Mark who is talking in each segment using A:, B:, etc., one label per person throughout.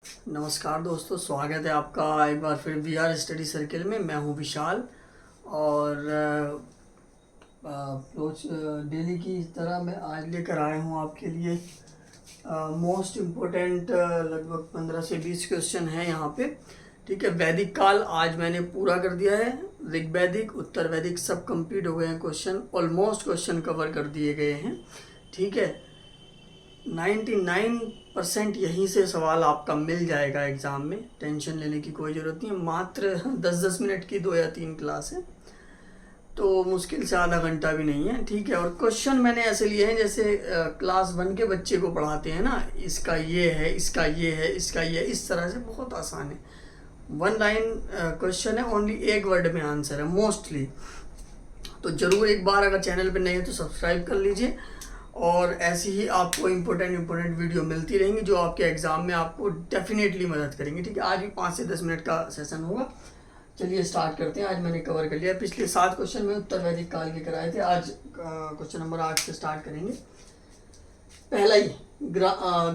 A: नमस्कार दोस्तों, स्वागत है आपका एक बार फिर वी आर स्टडी सर्किल में। मैं हूं विशाल और रोज डेली की तरह मैं आज लेकर आया हूं आपके लिए मोस्ट इम्पोर्टेंट लगभग 15 से 20 क्वेश्चन हैं यहाँ पे। ठीक है, वैदिक काल आज मैंने पूरा कर दिया है। ऋग वैदिक, उत्तर वैदिक सब कंप्लीट हो गए हैं। क्वेश्चन ऑलमोस्ट क्वेश्चन कवर कर दिए गए हैं। ठीक है, 99% यहीं से सवाल आपका मिल जाएगा एग्ज़ाम में। टेंशन लेने की कोई ज़रूरत नहीं है। मात्र 10-10 मिनट की 2 या 3 क्लास है, तो मुश्किल से आधा घंटा भी नहीं है। ठीक है, और क्वेश्चन मैंने ऐसे लिए हैं जैसे क्लास 1 के बच्चे को पढ़ाते हैं ना, इसका ये है, इसका ये है, इसका ये है, इस तरह से बहुत आसान है। 1 लाइन क्वेश्चन है, ओनली एक वर्ड में आंसर है मोस्टली। तो ज़रूर एक बार अगर चैनल पे नहीं है तो सब्सक्राइब कर लीजिए, और ऐसी ही आपको इम्पोर्टेंट वीडियो मिलती रहेंगी जो आपके एग्ज़ाम में आपको डेफिनेटली मदद करेंगे। ठीक है, आज भी 5 से 10 मिनट का सेशन होगा। चलिए स्टार्ट करते हैं। आज मैंने कवर कर लिया, पिछले 7 क्वेश्चन में उत्तर वैदिक काल के कराए थे। आज क्वेश्चन नंबर 8 से स्टार्ट करेंगे। पहला ही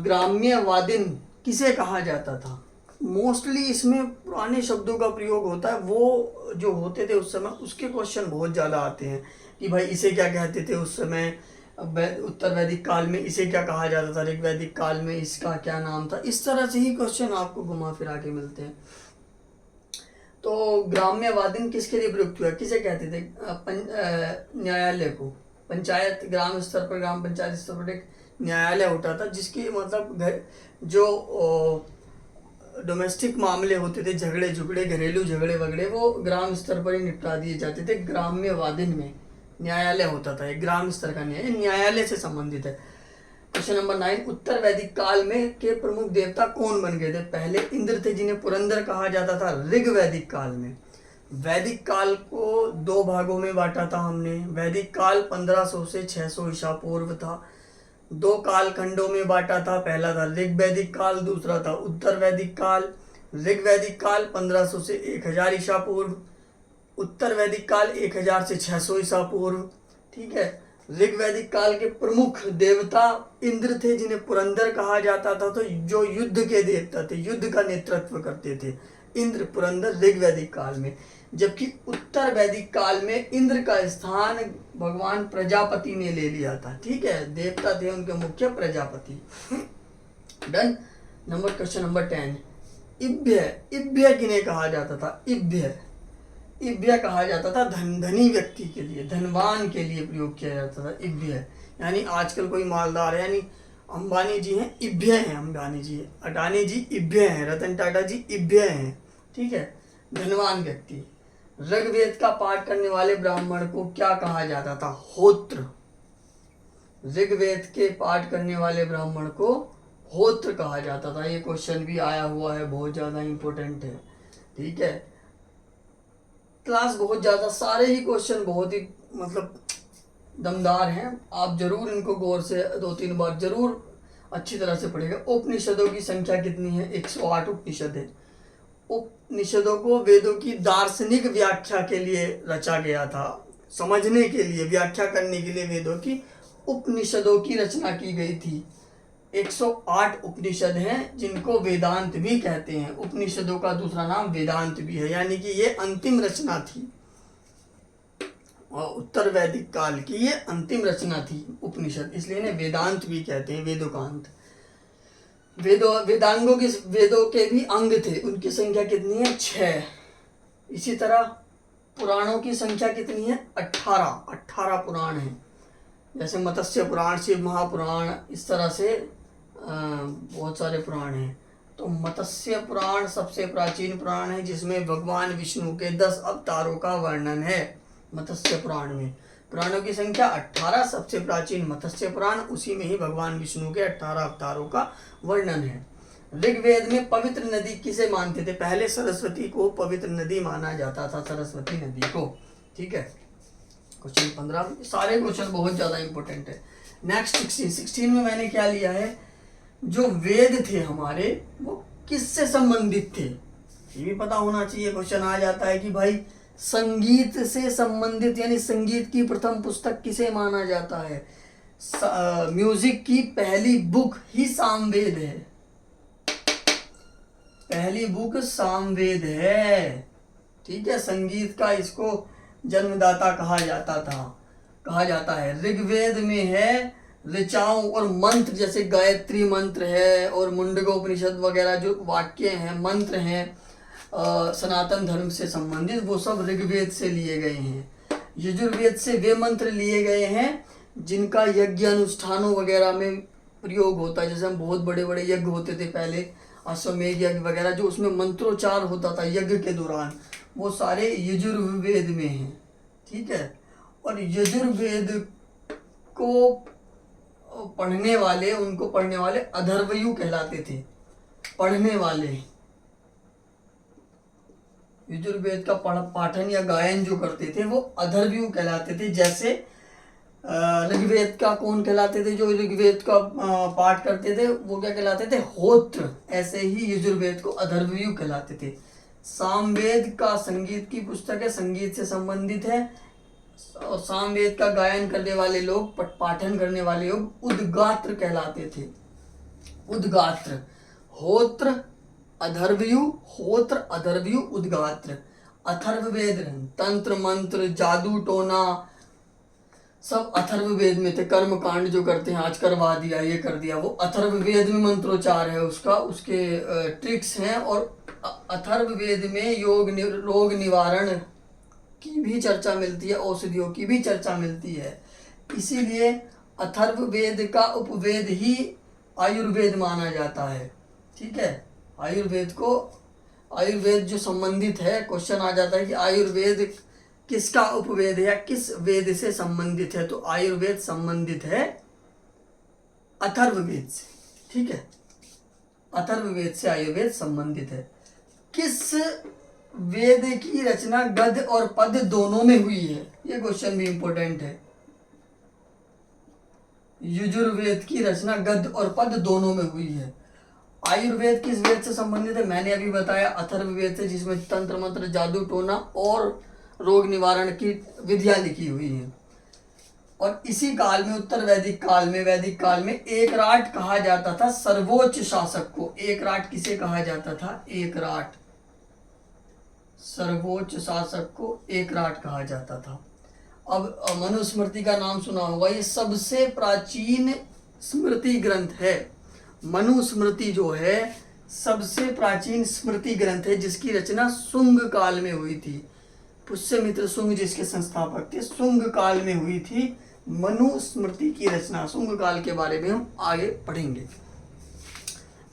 A: ग्राम्यवादिन किसे कहा जाता था। मोस्टली इसमें पुराने शब्दों का प्रयोग होता है, वो जो होते थे उस समय उसके क्वेश्चन बहुत ज़्यादा आते हैं कि भाई इसे क्या कहते थे उस समय, उत्तर वैदिक काल में इसे क्या कहा जाता था, ऋग वैदिक काल में इसका क्या नाम था। इस तरह से ही क्वेश्चन आपको घुमा फिरा के मिलते हैं। तो ग्राम्यवादिन किसके लिए प्रयुक्त हुआ, किसे कहते थे, न्यायालय को। पंचायत, ग्राम स्तर पर, ग्राम पंचायत स्तर पर एक न्यायालय होता था जिसकी मतलब जो डोमेस्टिक मामले होते थे, झगड़े झुगड़े, घरेलू झगड़े वगड़े, वो ग्राम स्तर पर ही निपटा दिए जाते थे। ग्राम्यवादिन में न्यायालय होता था, एक ग्राम स्तर का न्यायालय से संबंधित है। क्वेश्चन नंबर 9, उत्तर वैदिक काल में के प्रमुख देवता कौन बन गए थे। पहले इंद्र थे जिन्हें पुरंदर कहा जाता था ऋग वैदिक काल में। वैदिक काल को 2 भागों में बांटा था हमने। वैदिक काल 1500 से 600 ईसा पूर्व था। 2 कालखंडों में बांटा था, पहला था ऋग वैदिक काल, दूसरा था उत्तर वैदिक काल। ऋग वैदिक काल 1500 से 1000 ईसा पूर्व, उत्तर वैदिक काल 1000 से 600 ईसा पूर्व। ठीक है, ऋग वैदिक काल के प्रमुख देवता इंद्र थे जिन्हें पुरंदर कहा जाता था, तो जो युद्ध के देवता थे, युद्ध का नेतृत्व करते थे, इंद्र पुरंदर ऋग वैदिक काल में। जबकि उत्तर वैदिक काल में इंद्र का स्थान भगवान प्रजापति ने ले लिया था। ठीक है, देवता थे उनके मुख्य प्रजापति। डन। क्वेश्चन नंबर 10, इभ्य किन्हें कहा जाता था। इभ्य कहा जाता था धनी व्यक्ति के लिए, धनवान के लिए प्रयोग किया जाता था इभ्य। यानी आजकल कोई मालदार है, यानी अंबानी जी हैं, इभ्य हैं। अंबानी जी, अडानी जी इभ्य हैं, रतन टाटा जी इभ्य हैं। ठीक है, धनवान व्यक्ति। ऋग्वेद का पाठ करने वाले ब्राह्मण को क्या कहा जाता था, होत्र। ऋग्वेद के पाठ करने वाले ब्राह्मण को होत्र कहा जाता था। ये क्वेश्चन भी आया हुआ है, बहुत ज़्यादा इंपॉर्टेंट है। ठीक है, क्लास बहुत ज़्यादा, सारे ही क्वेश्चन बहुत ही मतलब दमदार हैं। आप जरूर इनको गौर से 2-3 बार जरूर अच्छी तरह से पढ़ेगा। उपनिषदों की संख्या कितनी है, 108 उपनिषद है। उपनिषदों को वेदों की दार्शनिक व्याख्या के लिए रचा गया था, समझने के लिए, व्याख्या करने के लिए वेदों की उपनिषदों की रचना की गई थी। 108 उपनिषद हैं जिनको वेदांत भी कहते हैं। उपनिषदों का दूसरा नाम वेदांत भी है, यानी कि ये अंतिम रचना थी, और उत्तर वैदिक काल की ये अंतिम रचना थी उपनिषद, इसलिए इन्हें वेदांत भी कहते हैं, वेदों का अंत। वेदांगों के, वेदों के भी अंग थे, उनकी संख्या कितनी है, 6। इसी तरह पुराणों की संख्या कितनी है, 18 पुराण हैं। जैसे मत्स्य पुराण, शिव महापुराण, इस तरह से बहुत सारे पुराण हैं। तो मत्स्य पुराण सबसे प्राचीन पुराण है जिसमें भगवान विष्णु के 10 अवतारों का वर्णन है। मत्स्य पुराण में पुराणों की संख्या 18, सबसे प्राचीन मत्स्य पुराण, उसी में ही भगवान विष्णु के 18 अवतारों का वर्णन है। ऋग्वेद में पवित्र नदी किसे मानते थे, पहले सरस्वती को पवित्र नदी माना जाता था, सरस्वती नदी को। ठीक है, क्वेश्चन 15, सारे क्वेश्चन बहुत ज़्यादा इंपॉर्टेंट है। नेक्स्ट 16 में मैंने क्या लिया है, जो वेद थे हमारे वो किससे संबंधित थे, ये भी पता होना चाहिए। क्वेश्चन आ जाता है कि भाई संगीत से संबंधित, यानी संगीत की प्रथम पुस्तक किसे माना जाता है। म्यूजिक की पहली बुक ही सामवेद है। पहली बुक सामवेद है। ठीक है, संगीत का इसको जन्मदाता कहा जाता है। ऋग्वेद में है ऋचाओं और मंत्र, जैसे गायत्री मंत्र है और मुंडकोपनिषद वगैरह जो वाक्य हैं, मंत्र हैं सनातन धर्म से संबंधित, वो सब ऋग्वेद से लिए गए हैं। यजुर्वेद से वे मंत्र लिए गए हैं जिनका यज्ञ अनुष्ठानों वगैरह में प्रयोग होता है। जैसे हम बहुत बड़े बड़े यज्ञ होते थे पहले, अश्वमेध यज्ञ वगैरह, जो उसमें मंत्रोच्चार होता था यज्ञ के दौरान, वो सारे यजुर्वेद में हैं। ठीक है, और यजुर्वेद को पढ़ने वाले, उनको पढ़ने वाले अथर्वयु कहलाते थे। पढ़ने वाले यजुर्वेद का पाठन या गायन जो करते थे वो अथर्वयु कहलाते थे। जैसे ऋग्वेद का कौन कहलाते थे, जो ऋग्वेद का पाठ करते थे वो क्या कहलाते थे, होत्र। ऐसे ही यजुर्वेद को अथर्वयु कहलाते थे। सामवेद का संगीत की पुस्तक है, संगीत से संबंधित है। और सामवेद का गायन करने वाले लोग, पाठन करने वाले लोग उद्गात्र कहलाते थे। उद्गात्र, होत्र अथर्वयु, होत्र अथर्वयु उद्गात्र। अथर्ववेद तंत्र मंत्र जादू टोना सब अथर्ववेद में थे। कर्म कांड जो करते हैं, आज करवा दिया, ये कर दिया, वो अथर्ववेद में मंत्रोच्चार है उसका, उसके ट्रिक्स हैं। और अथर्ववेद में रोग निवारण की भी चर्चा मिलती है, औषधियों की भी चर्चा मिलती है। इसीलिए अथर्ववेद का उपवेद ही आयुर्वेद माना जाता है। ठीक है, आयुर्वेद जो संबंधित है, क्वेश्चन आ जाता है कि आयुर्वेद किसका उपवेद है या किस वेद से संबंधित है, तो आयुर्वेद संबंधित है अथर्ववेद से। ठीक है, अथर्ववेद से आयुर्वेद संबंधित है। किस वेद की रचना गद्य और पद्य दोनों में हुई है, ये क्वेश्चन भी इंपॉर्टेंट है। यजुर्वेद की रचना गद्य और पद्य दोनों में हुई है। आयुर्वेद किस वेद से संबंधित है, मैंने अभी बताया अथर्ववेद से, जिसमें तंत्र मंत्र जादू टोना और रोग निवारण की विधियां लिखी हुई हैं। और इसी काल में, उत्तर वैदिक काल में एकराट कहा जाता था सर्वोच्च शासक को। एकराट किसे कहा जाता था, एकराट, सर्वोच्च शासक को एकराट कहा जाता था। अब मनुस्मृति का नाम सुना होगा, ये सबसे प्राचीन स्मृति ग्रंथ है। मनुस्मृति जो है सबसे प्राचीन स्मृति ग्रंथ है, जिसकी रचना शुंग काल में हुई थी। पुष्यमित्र शुंग जिसके संस्थापक थे, शुंग काल में हुई थी मनुस्मृति की रचना। शुंग काल के बारे में हम आगे पढ़ेंगे।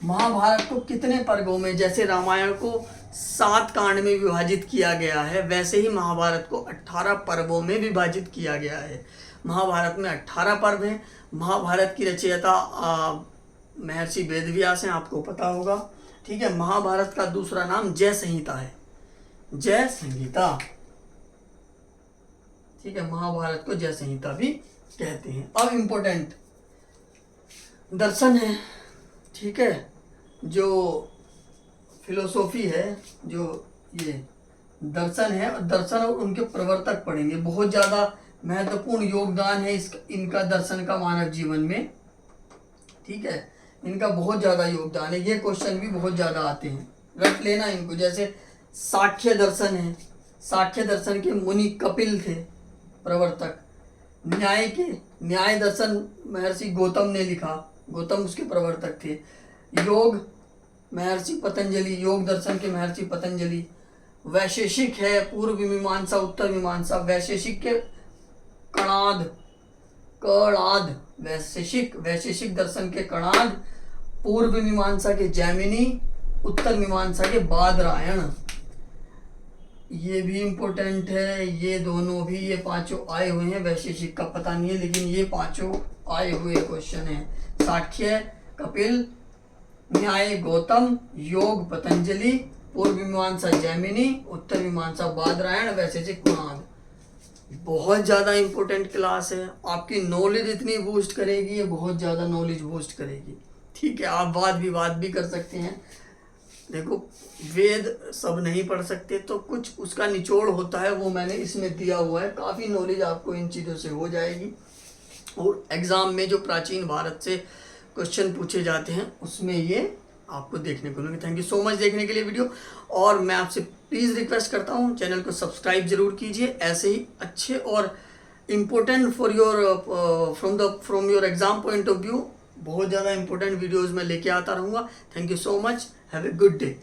A: महाभारत को कितने पर्वों में, जैसे रामायण को 7 कांड में विभाजित किया गया है, वैसे ही महाभारत को 18 पर्वों में विभाजित किया गया है। महाभारत में 18 पर्व हैं। महाभारत की रचयिता महर्षि वेदव्यास हैं, आपको पता होगा। ठीक है, महाभारत का दूसरा नाम जय संहिता है, जय संहिता। ठीक है, महाभारत को जय संहिता भी कहते हैं। अब इम्पोर्टेंट दर्शन है। ठीक है, जो फिलोसॉफी है, जो ये दर्शन है, दर्शन और उनके प्रवर्तक पढ़ेंगे। बहुत ज़्यादा महत्वपूर्ण योगदान है इनका दर्शन का मानव जीवन में। ठीक है, इनका बहुत ज़्यादा योगदान है। ये क्वेश्चन भी बहुत ज़्यादा आते हैं, रट लेना इनको। जैसे सांख्य दर्शन है, सांख्य दर्शन के मुनि कपिल थे प्रवर्तक। न्याय दर्शन महर्षि गौतम ने लिखा, गौतम उसके प्रवर्तक थे। योग महर्षि पतंजलि, योग दर्शन के महर्षि पतंजलि। वैशेषिक है, पूर्व मीमांसा उत्तर मीमांसा। वैशेषिक के कणाद, वैशेषिक दर्शन के कणाद, पूर्व मीमांसा के जैमिनी, उत्तर मीमांसा के बादरायण। ये भी इम्पोर्टेंट है। ये दोनों भी, ये पांचों आए हुए हैं। वैशेषिक का पता नहीं है, लेकिन ये पांचों आए हुए क्वेश्चन हैं। सांख्य कपिल, न्याय गौतम, योग पतंजलि, पूर्व मीमांसा जैमिनी, उत्तर मीमांसा बादरायण, वैशेषिक कणाद। बहुत ज़्यादा इम्पोर्टेंट क्लास है। आपकी नॉलेज इतनी बूस्ट करेगी, ये बहुत ज़्यादा नॉलेज बूस्ट करेगी। ठीक है, आप वाद विवाद भी कर सकते हैं। देखो, वेद सब नहीं पढ़ सकते, तो कुछ उसका निचोड़ होता है, वो मैंने इसमें दिया हुआ है। काफ़ी नॉलेज आपको इन चीज़ों से हो जाएगी। और एग्ज़ाम में जो प्राचीन भारत से क्वेश्चन पूछे जाते हैं, उसमें ये आपको देखने को मिलेंगे। थैंक यू सो मच देखने के लिए वीडियो, और मैं आपसे प्लीज़ रिक्वेस्ट करता हूँ चैनल को सब्सक्राइब जरूर कीजिए। ऐसे ही अच्छे और important for your from your exam point of view बहुत ज़्यादा इंपॉर्टेंट वीडियोज़ मैं लेके आता रहूँगा। Thank you so much, have a good day.